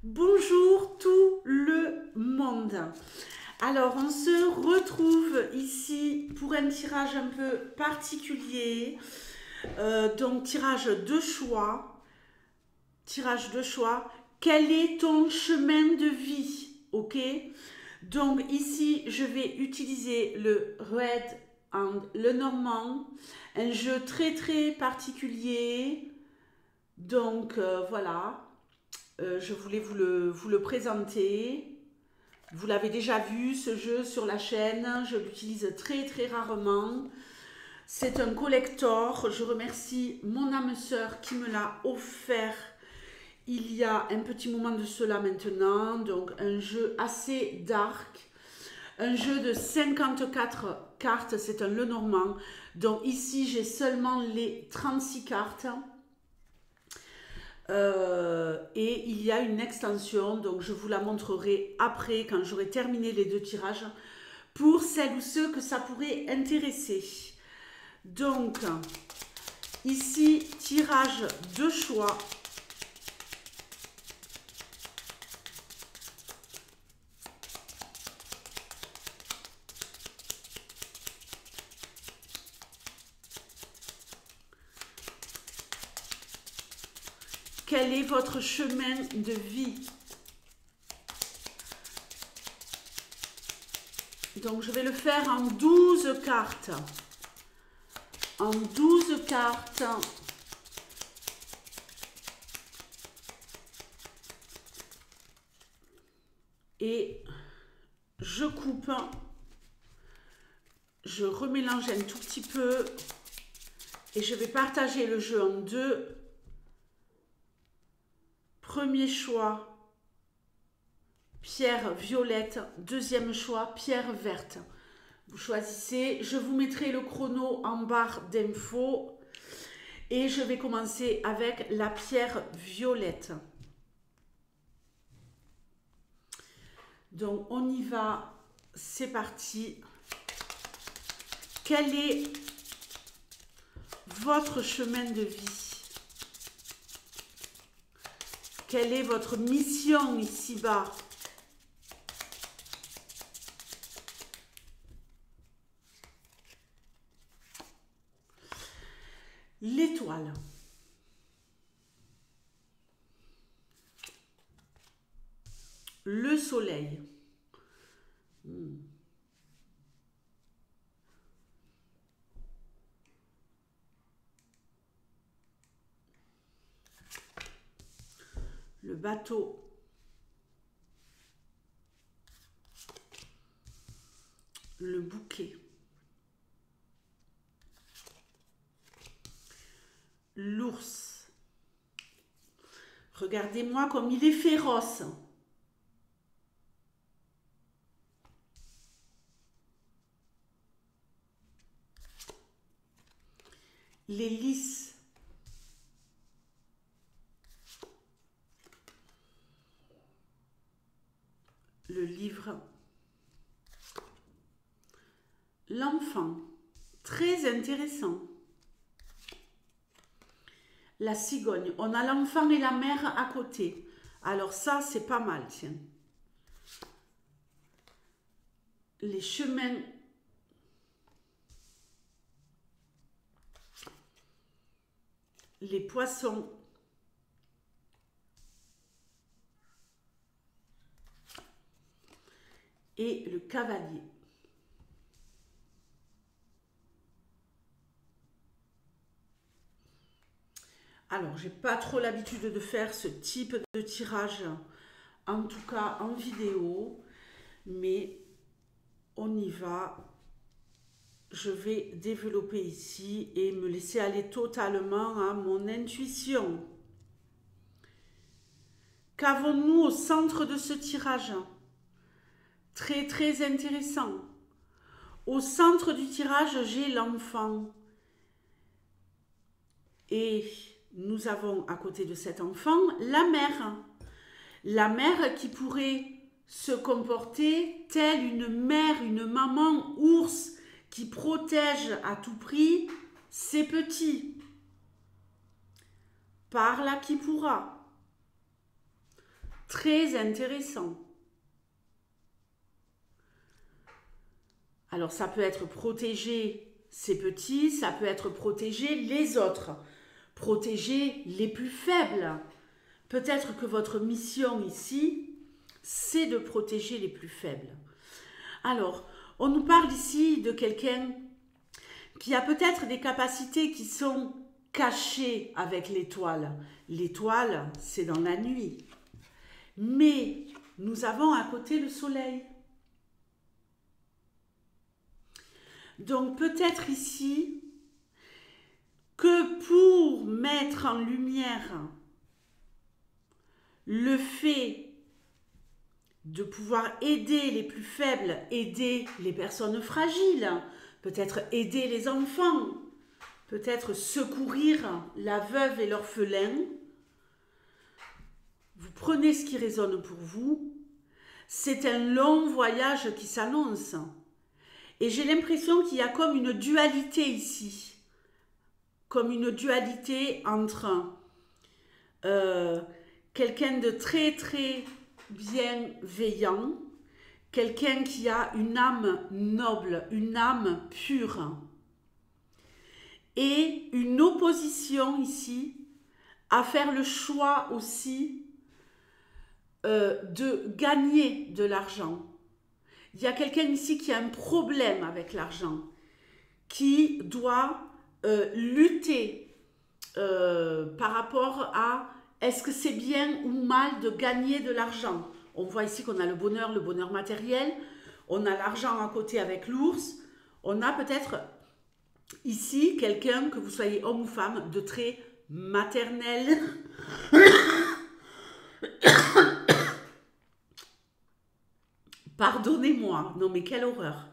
Bonjour tout le monde. Alors on se retrouve ici pour un tirage un peu particulier. Donc tirage de choix. Tirage de choix. Quel est ton chemin de vie? Ok. Donc ici je vais utiliser le Red and le Normand. Un jeu très particulier. Donc voilà. Je voulais vous le présenter. Vous l'avez déjà vu, ce jeu sur la chaîne. Je l'utilise très rarement. C'est un collector. Je remercie mon âme sœur qui me l'a offert il y a un petit moment de cela maintenant. Donc un jeu assez dark. Un jeu de 54 cartes. C'est un Lenormand. Donc ici, j'ai seulement les 36 cartes. Et il y a une extension, donc je vous la montrerai après quand j'aurai terminé les deux tirages pour celles ou ceux que ça pourrait intéresser. Donc ici, tirage de choix. Quel est votre chemin de vie? Donc je vais le faire en 12 cartes. En 12 cartes. Et je coupe. Je remélange un tout petit peu. Et je vais partager le jeu en deux. Premier choix, pierre violette. Deuxième choix, pierre verte. Vous choisissez. Je vous mettrai le chrono en barre d'infos. Et je vais commencer avec la pierre violette. Donc on y va. C'est parti. Quel est votre chemin de vie? Quelle est votre mission ici-bas? L'étoile. Le soleil. Le bateau. Le bouquet. L'ours. Regardez-moi comme il est féroce. Les lys. Le livre. L'enfant. Très intéressant. La cigogne. On a l'enfant et la mère à côté. Alors ça, c'est pas mal, tiens. Les chemins. Les poissons. Et le cavalier. Alors, j'ai pas trop l'habitude de faire ce type de tirage, en tout cas en vidéo, mais on y va. Je vais développer ici et me laisser aller totalement à mon intuition. Qu'avons-nous au centre de ce tirage? Très intéressant. Au centre du tirage, j'ai l'enfant. Et nous avons à côté de cet enfant la mère. La mère qui pourrait se comporter telle une mère, une maman ours qui protège à tout prix ses petits. Par là qui pourra. très intéressant. Alors, ça peut être protéger ses petits, ça peut être protéger les autres, protéger les plus faibles. Peut-être que votre mission ici, c'est de protéger les plus faibles. Alors, on nous parle ici de quelqu'un qui a peut-être des capacités qui sont cachées avec l'étoile. L'étoile, c'est dans la nuit. Mais nous avons à côté le soleil. Donc peut-être ici que pour mettre en lumière le fait de pouvoir aider les plus faibles, aider les personnes fragiles, peut-être aider les enfants, peut-être secourir la veuve et l'orphelin, vous prenez ce qui résonne pour vous. C'est un long voyage qui s'annonce. Et j'ai l'impression qu'il y a comme une dualité ici. Comme une dualité entre quelqu'un de très très bienveillant, quelqu'un qui a une âme noble, une âme pure, et une opposition ici à faire le choix aussi de gagner de l'argent. Il y a quelqu'un ici qui a un problème avec l'argent, qui doit lutter par rapport à est-ce que c'est bien ou mal de gagner de l'argent. On voit ici qu'on a le bonheur matériel, on a l'argent à côté avec l'ours, on a peut-être ici quelqu'un, que vous soyez homme ou femme, de très maternel. Pardonnez-moi, non mais quelle horreur.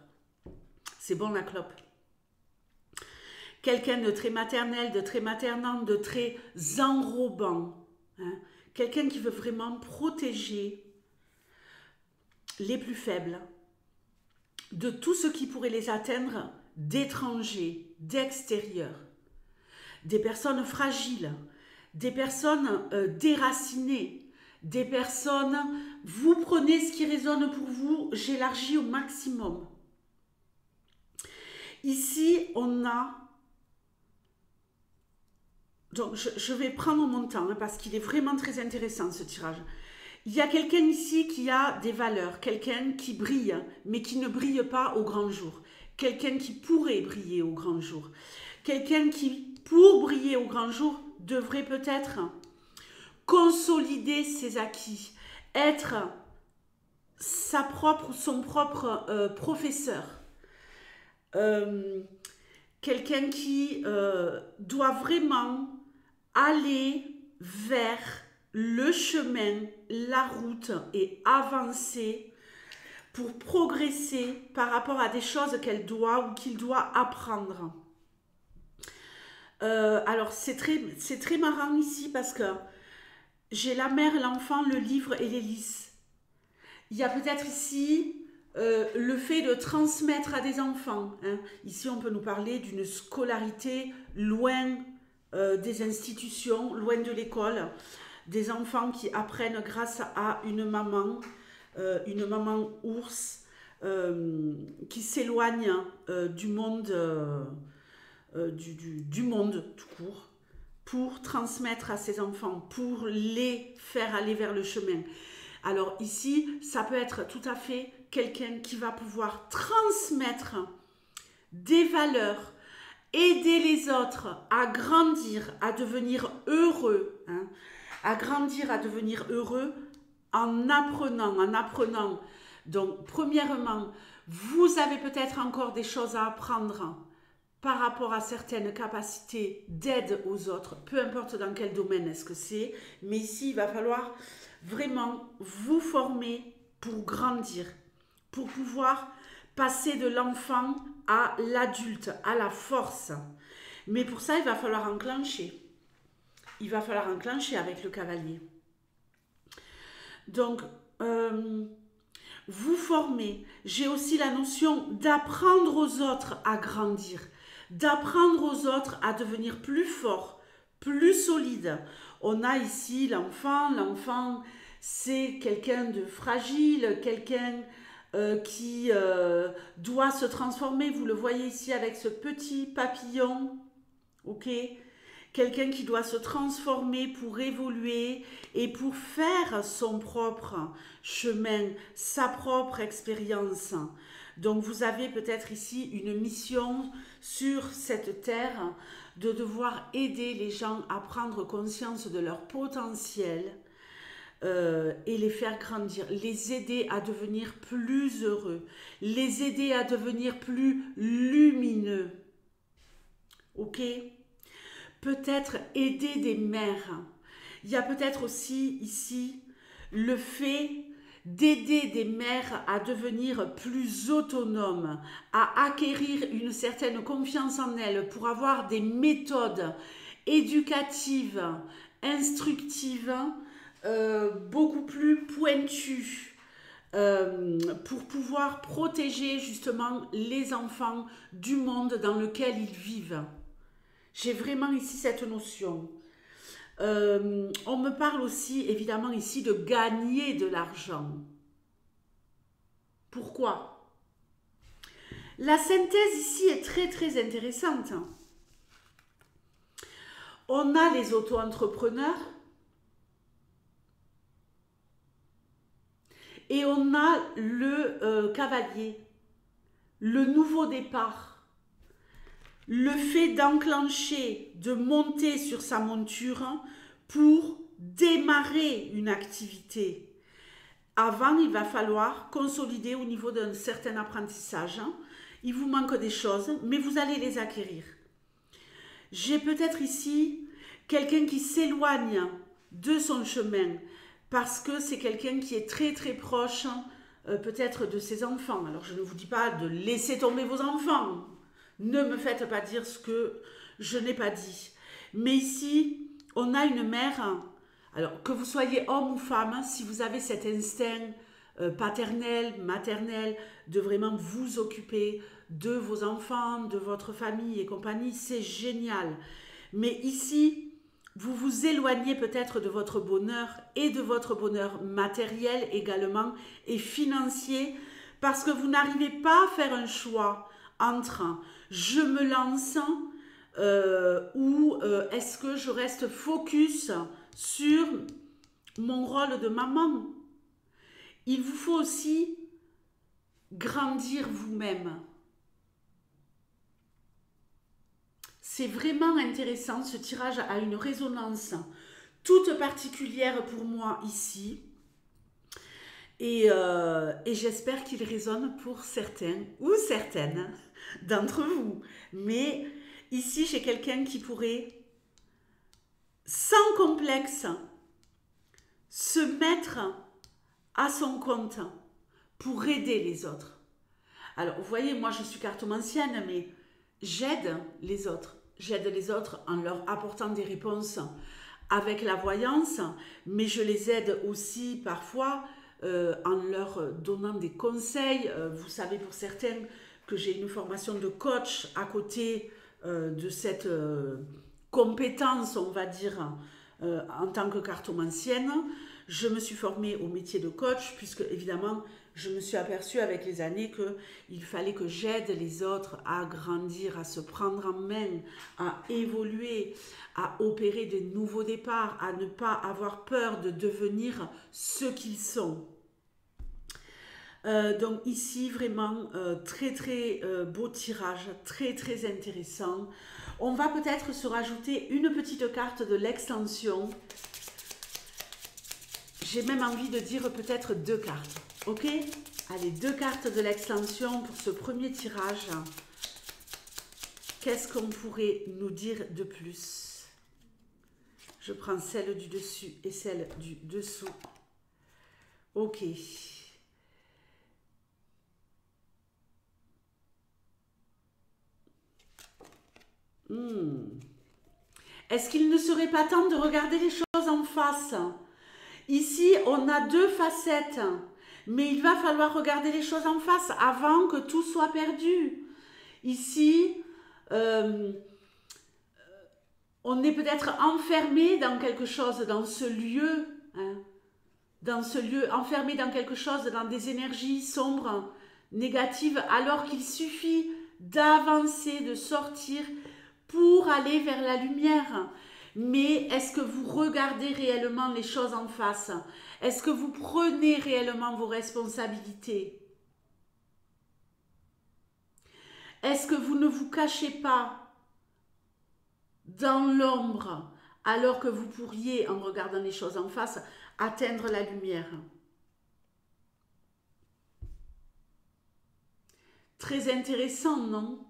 C'est bon la clope. Quelqu'un de très maternel, de très maternant, de très enrobant. Hein? Quelqu'un qui veut vraiment protéger les plus faibles de tout ce qui pourrait les atteindre d'étrangers, d'extérieurs. Des personnes fragiles, des personnes déracinées, des personnes, vous prenez ce qui résonne pour vous, j'élargis au maximum. Ici, on a, donc je vais prendre mon temps hein, parce qu'il est vraiment très intéressant ce tirage. Il y a quelqu'un ici qui a des valeurs, quelqu'un qui brille, mais qui ne brille pas au grand jour. Quelqu'un qui pourrait briller au grand jour. Quelqu'un qui, pour briller au grand jour, devrait peut-être consolider ses acquis, être son propre professeur. Quelqu'un qui doit vraiment aller vers le chemin, la route et avancer pour progresser par rapport à des choses qu'elle doit ou qu'il doit apprendre. Alors c'est très marrant ici parce que j'ai la mère, l'enfant, le livre et l'hélice. Il y a peut-être ici le fait de transmettre à des enfants. Hein. Ici, on peut nous parler d'une scolarité loin des institutions, loin de l'école. Des enfants qui apprennent grâce à une maman ours, qui s'éloigne du monde, du monde tout court, pour transmettre à ses enfants, pour les faire aller vers le chemin. Alors ici, ça peut être tout à fait quelqu'un qui va pouvoir transmettre des valeurs, aider les autres à grandir, à devenir heureux, hein, à grandir, à devenir heureux en apprenant. Donc, premièrement, vous avez peut-être encore des choses à apprendre par rapport à certaines capacités d'aide aux autres, peu importe dans quel domaine est-ce que c'est, mais ici, il va falloir vraiment vous former pour grandir, pour pouvoir passer de l'enfant à l'adulte, à la force. Mais pour ça, il va falloir enclencher. Il va falloir enclencher avec le cavalier. Donc, vous formez. J'ai aussi la notion d'apprendre aux autres à grandir, d'apprendre aux autres à devenir plus forts, plus solides. On a ici l'enfant, c'est quelqu'un de fragile, quelqu'un qui doit se transformer. Vous le voyez ici avec ce petit papillon, ok? Quelqu'un qui doit se transformer pour évoluer et pour faire son propre chemin, sa propre expérience. Donc vous avez peut-être ici une mission sur cette terre de devoir aider les gens à prendre conscience de leur potentiel et les faire grandir, les aider à devenir plus heureux, les aider à devenir plus lumineux. Ok? Peut-être aider des mères. Il y a peut-être aussi ici le fait d'aider des mères à devenir plus autonomes, à acquérir une certaine confiance en elles pour avoir des méthodes éducatives, instructives, beaucoup plus pointues pour pouvoir protéger justement les enfants du monde dans lequel ils vivent. J'ai vraiment ici cette notion. On me parle aussi évidemment ici de gagner de l'argent. Pourquoi? La synthèse ici est très très intéressante. On a les auto-entrepreneurs et on a le cavalier, le nouveau départ, le fait d'enclencher, de monter sur sa monture pour démarrer une activité. Avant, il va falloir consolider au niveau d'un certain apprentissage. Il vous manque des choses, mais vous allez les acquérir. J'ai peut-être ici quelqu'un qui s'éloigne de son chemin parce que c'est quelqu'un qui est très très proche peut-être de ses enfants. Alors je ne vous dis pas de laisser tomber vos enfants. Ne me faites pas dire ce que je n'ai pas dit. Mais ici, on a une mère, alors que vous soyez homme ou femme, si vous avez cet instinct paternel, maternel, de vraiment vous occuper de vos enfants, de votre famille et compagnie, c'est génial. Mais ici, vous vous éloignez peut-être de votre bonheur et de votre bonheur matériel également et financier parce que vous n'arrivez pas à faire un choix entre je me lance ou est-ce que je reste focus sur mon rôle de maman. Il vous faut aussi grandir vous-même. C'est vraiment intéressant, ce tirage a une résonance toute particulière pour moi ici. Et j'espère qu'il résonne pour certains ou certaines d'entre vous. Mais ici, j'ai quelqu'un qui pourrait, sans complexe, se mettre à son compte pour aider les autres. Alors, vous voyez, moi, je suis cartomancienne, mais j'aide les autres. J'aide les autres en leur apportant des réponses avec la voyance, mais je les aide aussi parfois en leur donnant des conseils. Vous savez pour certains que j'ai une formation de coach à côté de cette compétence, on va dire, en tant que cartomancienne. Je me suis formée au métier de coach puisque évidemment je me suis aperçue avec les années qu'il fallait que j'aide les autres à grandir, à se prendre en main, à évoluer, à opérer de nouveaux départs, à ne pas avoir peur de devenir ce qu'ils sont. Donc ici vraiment très très beau tirage, très très intéressant. On va peut-être se rajouter une petite carte de l'extension. J'ai même envie de dire peut-être deux cartes. Ok? Allez, deux cartes de l'extension pour ce premier tirage. Qu'est-ce qu'on pourrait nous dire de plus? Je prends celle du dessus et celle du dessous. Ok. Est-ce qu'il ne serait pas temps de regarder les choses en face? Ici, on a deux facettes, mais il va falloir regarder les choses en face avant que tout soit perdu. Ici, on est peut-être enfermé dans quelque chose, dans ce lieu, hein, dans ce lieu, enfermé dans quelque chose, dans des énergies sombres, négatives, alors qu'il suffit d'avancer, de sortir pour aller vers la lumière. Mais est-ce que vous regardez réellement les choses en face? Est-ce que vous prenez réellement vos responsabilités? Est-ce que vous ne vous cachez pas dans l'ombre alors que vous pourriez, en regardant les choses en face, atteindre la lumière? Très intéressant, non?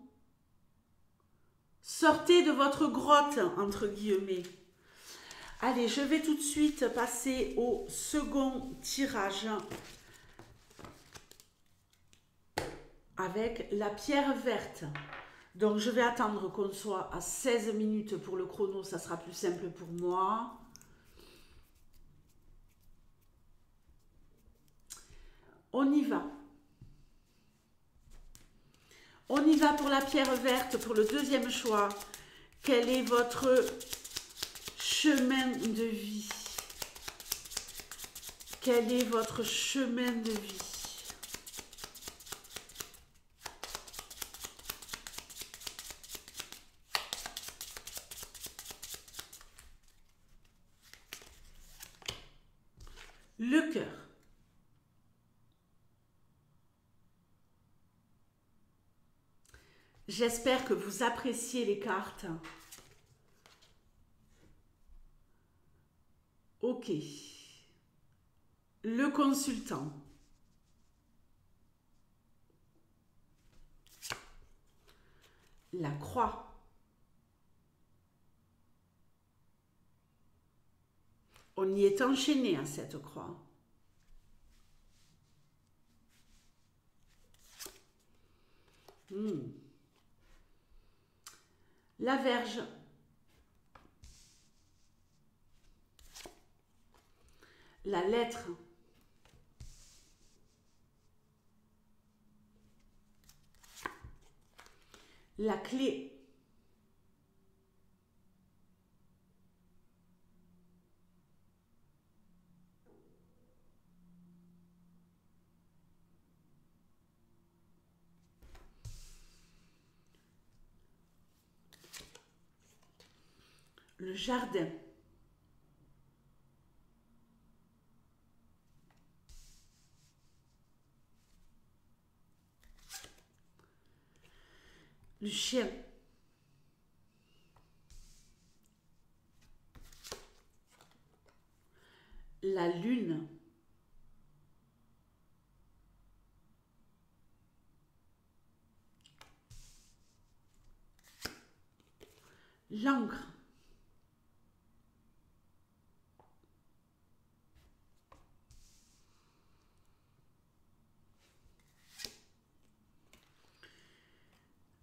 Sortez de votre grotte, entre guillemets. Allez, je vais tout de suite passer au second tirage avec la pierre verte. Donc, je vais attendre qu'on soit à 16 minutes pour le chrono, ça sera plus simple pour moi. On y va. On y va pour la pierre verte, pour le deuxième choix. Quel est votre chemin de vie? Quel est votre chemin de vie? Le cœur. J'espère que vous appréciez les cartes. Ok. Le consultant. La croix. On y est enchaîné à cette croix. La Vierge. La lettre. La clé. Le jardin. Le chien. La lune. L'encre.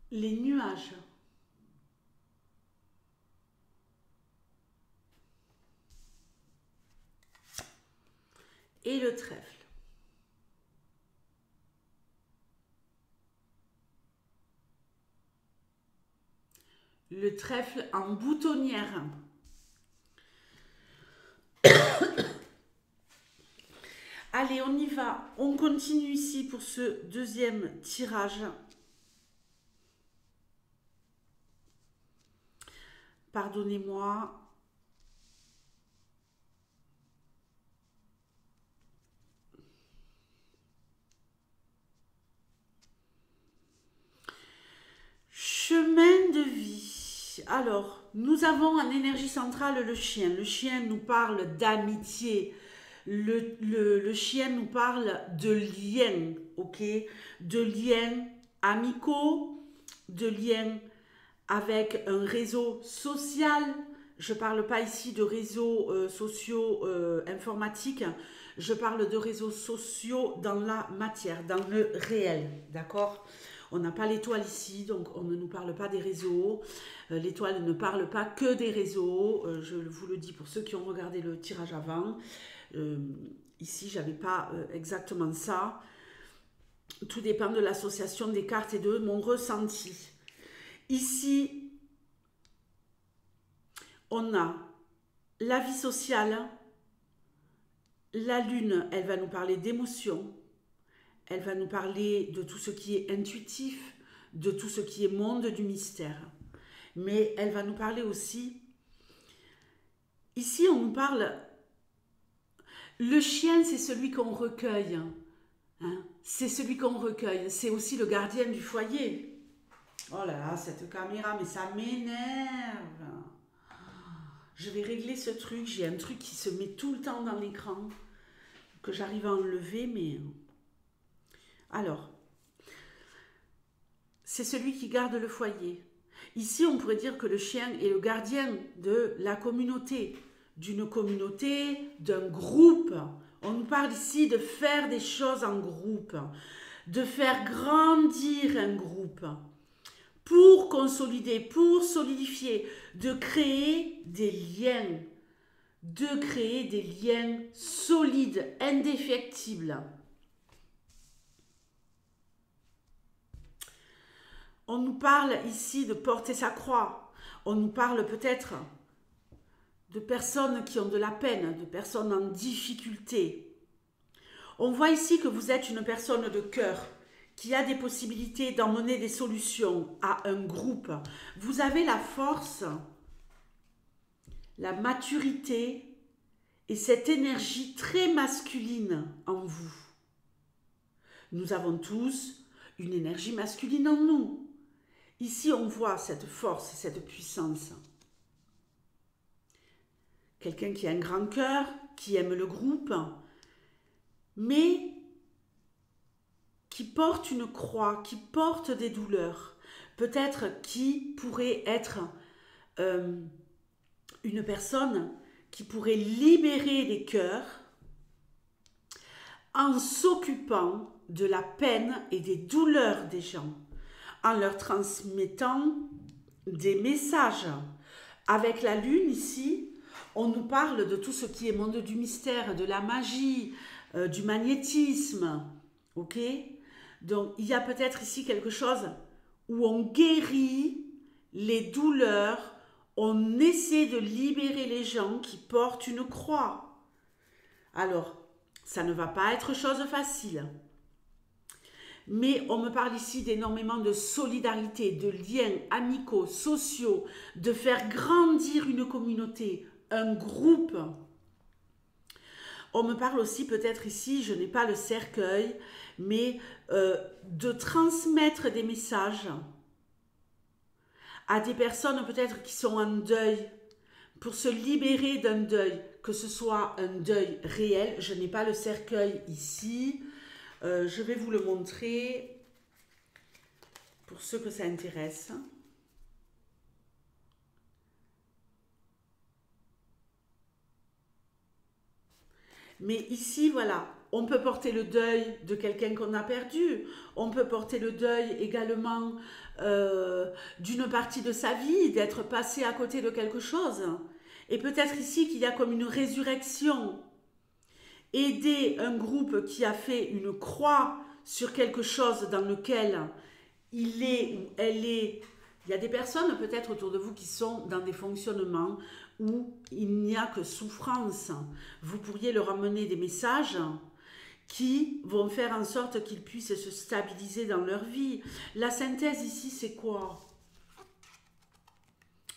Les nuages. Et le trèfle. Le trèfle en boutonnière. Allez, on y va. On continue ici pour ce deuxième tirage. Pardonnez-moi. Chemin de vie. Alors, nous avons en énergie centrale le chien. Le chien nous parle d'amitié. Le chien nous parle de liens, ok? De liens amicaux, de liens avec un réseau social. Je ne parle pas ici de réseaux sociaux informatiques. Je parle de réseaux sociaux dans la matière, dans le réel, d'accord? On n'a pas l'étoile ici, donc on ne nous parle pas des réseaux. L'étoile ne parle pas que des réseaux. Je vous le dis pour ceux qui ont regardé le tirage avant. Ici, je n'avais pas exactement ça. Tout dépend de l'association des cartes et de mon ressenti. Ici, on a la vie sociale, La lune, elle va nous parler d'émotions, elle va nous parler de tout ce qui est intuitif, de tout ce qui est monde du mystère. Mais elle va nous parler aussi, ici on nous parle, le chien c'est celui qu'on recueille, hein, c'est celui qu'on recueille, c'est aussi le gardien du foyer. Oh là là, cette caméra, mais ça m'énerve. Je vais régler ce truc, j'ai un truc qui se met tout le temps dans l'écran, que j'arrive à enlever, mais... Alors, c'est celui qui garde le foyer. Ici, on pourrait dire que le chien est le gardien de la communauté, d'une communauté, d'un groupe. On nous parle ici de faire des choses en groupe, de faire grandir un groupe, pour consolider, pour solidifier, de créer des liens, solides, indéfectibles. On nous parle ici de porter sa croix. On nous parle peut-être de personnes qui ont de la peine, de personnes en difficulté. On voit ici que vous êtes une personne de cœur qui a des possibilités d'emmener des solutions à un groupe. Vous avez la force, la maturité et cette énergie très masculine en vous. Nous avons tous une énergie masculine en nous. Ici, on voit cette force, cette puissance. Quelqu'un qui a un grand cœur, qui aime le groupe, mais qui porte une croix, qui porte des douleurs. Peut-être qui pourrait être une personne qui pourrait libérer les cœurs en s'occupant de la peine et des douleurs des gens, en leur transmettant des messages. Avec la lune ici, on nous parle de tout ce qui est monde du mystère, de la magie, du magnétisme. Ok ? Donc, il y a peut-être ici quelque chose où on guérit les douleurs, on essaie de libérer les gens qui portent une croix. Alors, ça ne va pas être chose facile. Mais on me parle ici d'énormément de solidarité, de liens amicaux, sociaux, de faire grandir une communauté, un groupe. On me parle aussi peut-être ici, je n'ai pas le cercueil, mais de transmettre des messages à des personnes peut-être qui sont en deuil, pour se libérer d'un deuil, que ce soit un deuil réel. Je n'ai pas le cercueil ici. Je vais vous le montrer pour ceux que ça intéresse. Mais ici, voilà, on peut porter le deuil de quelqu'un qu'on a perdu. On peut porter le deuil également d'une partie de sa vie, d'être passé à côté de quelque chose. Et peut-être ici qu'il y a comme une résurrection. Aider un groupe qui a fait une croix sur quelque chose dans lequel il est ou elle est. Il y a des personnes peut-être autour de vous qui sont dans des fonctionnements où il n'y a que souffrance. Vous pourriez leur amener des messages qui vont faire en sorte qu'ils puissent se stabiliser dans leur vie. La synthèse ici, c'est quoi?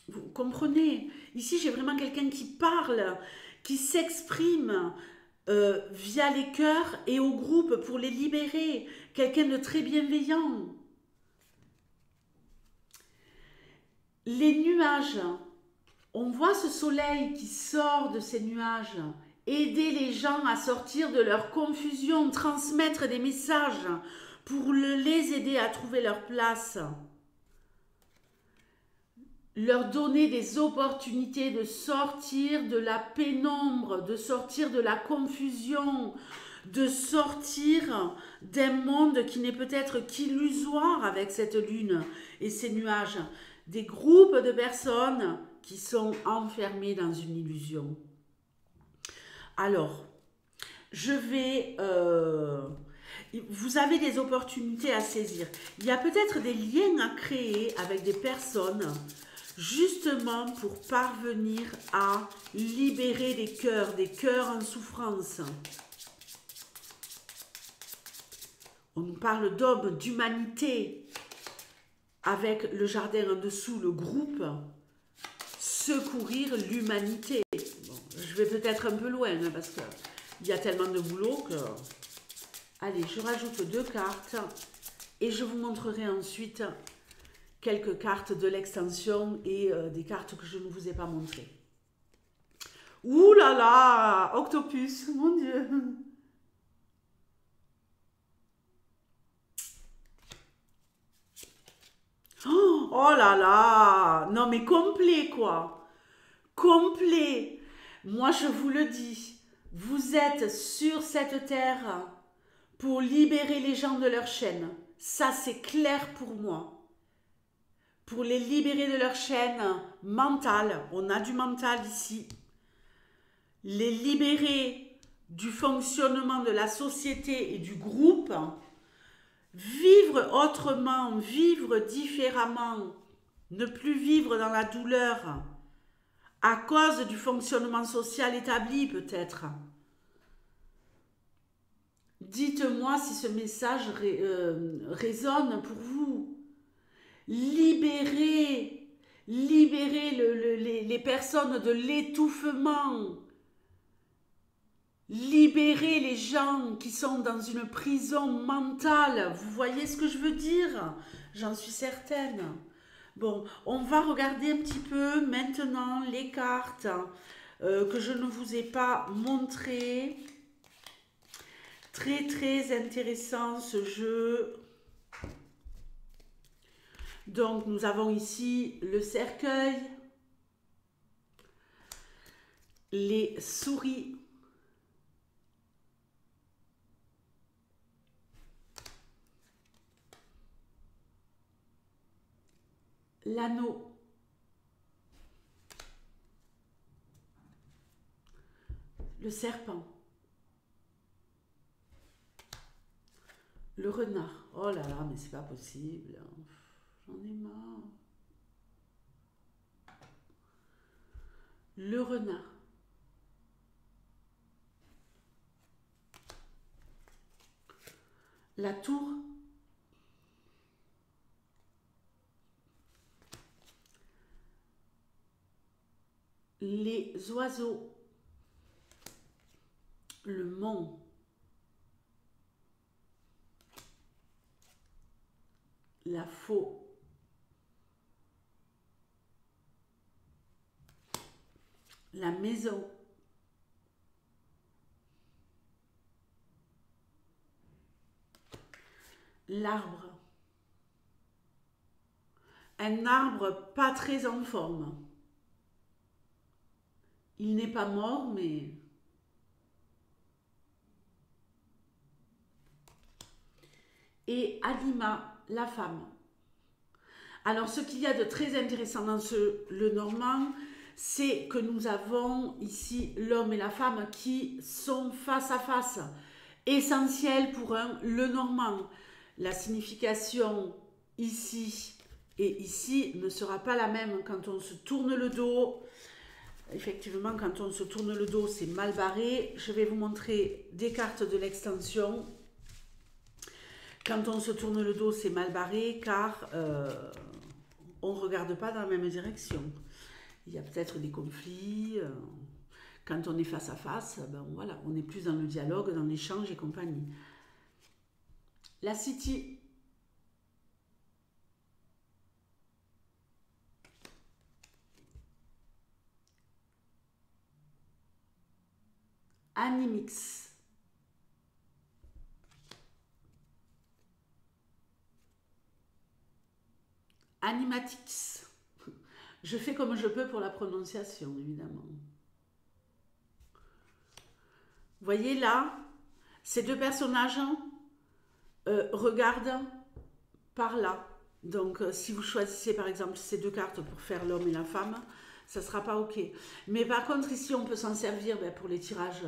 Vous comprenez? Ici, j'ai vraiment quelqu'un qui parle, qui s'exprime via les cœurs et au groupe pour les libérer. Quelqu'un de très bienveillant. Les nuages, on voit ce soleil qui sort de ces nuages. Aider les gens à sortir de leur confusion, transmettre des messages pour les aider à trouver leur place. Leur donner des opportunités de sortir de la pénombre, de sortir de la confusion, de sortir d'un monde qui n'est peut-être qu'illusoire avec cette lune et ces nuages. Des groupes de personnes qui sont enfermées dans une illusion. Alors, je vais... vous avez des opportunités à saisir. Il y a peut-être des liens à créer avec des personnes justement pour parvenir à libérer des cœurs en souffrance. On nous parle d'hommes, d'humanité, avec le jardin en dessous, le groupe, secourir l'humanité. Bon, je vais peut-être un peu loin, hein, parce qu'il y a tellement de boulot que... Allez, je rajoute 2 cartes et je vous montrerai ensuite quelques cartes de l'extension et des cartes que je ne vous ai pas montrées. Ouh là là, Octopus, mon Dieu. Oh là là, non mais complet quoi, complet. Moi je vous le dis, vous êtes sur cette terre pour libérer les gens de leur chaîne. Ça c'est clair pour moi. Pour les libérer de leur chaîne mentale, on a du mental ici. Les libérer du fonctionnement de la société et du groupe. Vivre autrement, vivre différemment, ne plus vivre dans la douleur à cause du fonctionnement social établi peut-être. Dites-moi si ce message résonne pour vous. Libérez les personnes de l'étouffement. Libérer les gens qui sont dans une prison mentale. Vous voyez ce que je veux dire? J'en suis certaine. Bon, on va regarder un petit peu maintenant les cartes que je ne vous ai pas montrées. Très très intéressant ce jeu. Donc nous avons ici le cercueil, les souris, l'anneau, le serpent, le renard. Oh là là, mais c'est pas possible. J'en ai marre. Le renard. La tour. Les oiseaux. Le mont. La faux. La maison. L'arbre. Un arbre pas très en forme. Il n'est pas mort, mais... Et Alima, la femme. Alors, ce qu'il y a de très intéressant dans le normand, c'est que nous avons ici l'homme et la femme qui sont face à face. Essentiel pour le normand. La signification ici et ici ne sera pas la même quand on se tourne le dos. Effectivement, quand on se tourne le dos, c'est mal barré. Je vais vous montrer des cartes de l'extension. Quand on se tourne le dos, c'est mal barré car on ne regarde pas dans la même direction. Il y a peut-être des conflits. Quand on est face à face, ben voilà, on est plus dans le dialogue, dans l'échange et compagnie. La City. Animix. Animatix. Je fais comme je peux pour la prononciation, évidemment. Vous voyez là, ces deux personnages regardent par là. Donc, si vous choisissez par exemple ces deux cartes pour faire l'homme et la femme, ça ne sera pas OK. Mais par contre, ici, on peut s'en servir pour les tirages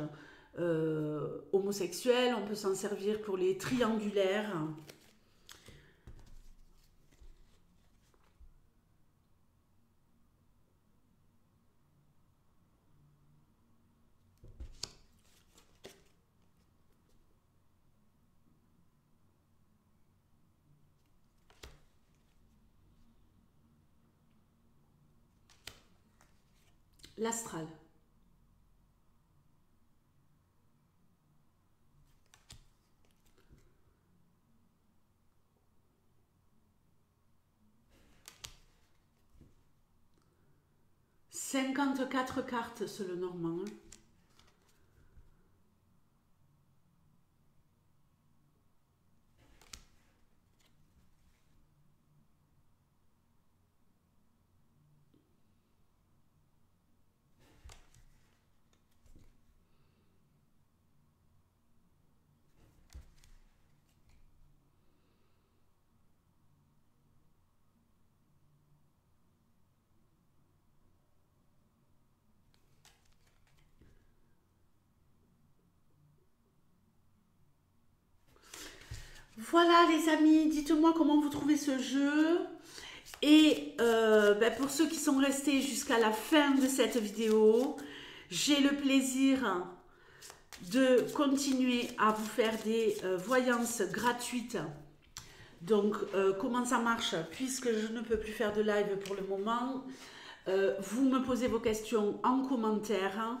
homosexuels, on peut s'en servir pour les triangulaires. l'astral. « 54 cartes selon Normand. Voilà les amis, dites-moi comment vous trouvez ce jeu. Et pour ceux qui sont restés jusqu'à la fin de cette vidéo, j'ai le plaisir de continuer à vous faire des voyances gratuites. Donc comment ça marche? Puisque je ne peux plus faire de live pour le moment, vous me posez vos questions en commentaire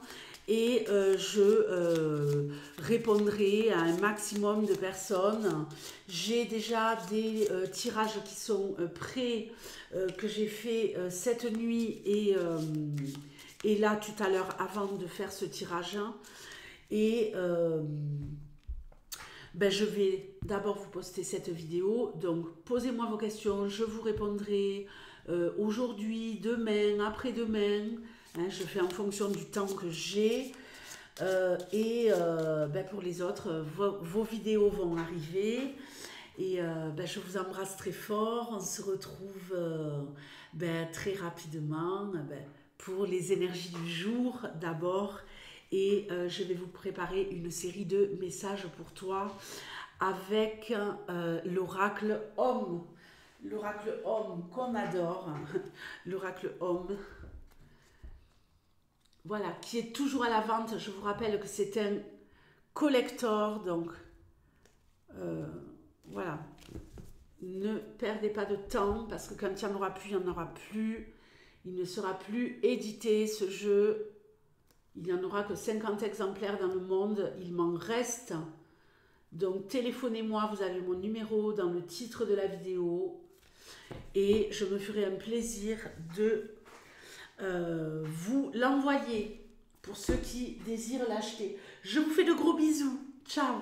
et je répondrai à un maximum de personnes. J'ai déjà des tirages qui sont prêts, que j'ai fait cette nuit et là tout à l'heure avant de faire ce tirage. Et je vais d'abord vous poster cette vidéo. Donc posez-moi vos questions, je vous répondrai aujourd'hui, demain, après-demain. Hein, je fais en fonction du temps que j'ai. Pour les autres, vos vidéos vont arriver. Et je vous embrasse très fort. On se retrouve très rapidement pour les énergies du jour d'abord. Et je vais vous préparer une série de messages pour toi avec l'oracle homme. L'oracle homme qu'on adore. L'oracle homme. Voilà, qui est toujours à la vente. Je vous rappelle que c'est un collector. Donc, voilà. Ne perdez pas de temps parce que quand il n'y en aura plus, il n'y en aura plus. Il ne sera plus édité ce jeu. Il n'y en aura que 50 exemplaires dans le monde. Il m'en reste. Donc, téléphonez-moi. Vous avez mon numéro dans le titre de la vidéo. Et je me ferai un plaisir de vous l'envoyer pour ceux qui désirent l'acheter. Je vous fais de gros bisous. Ciao!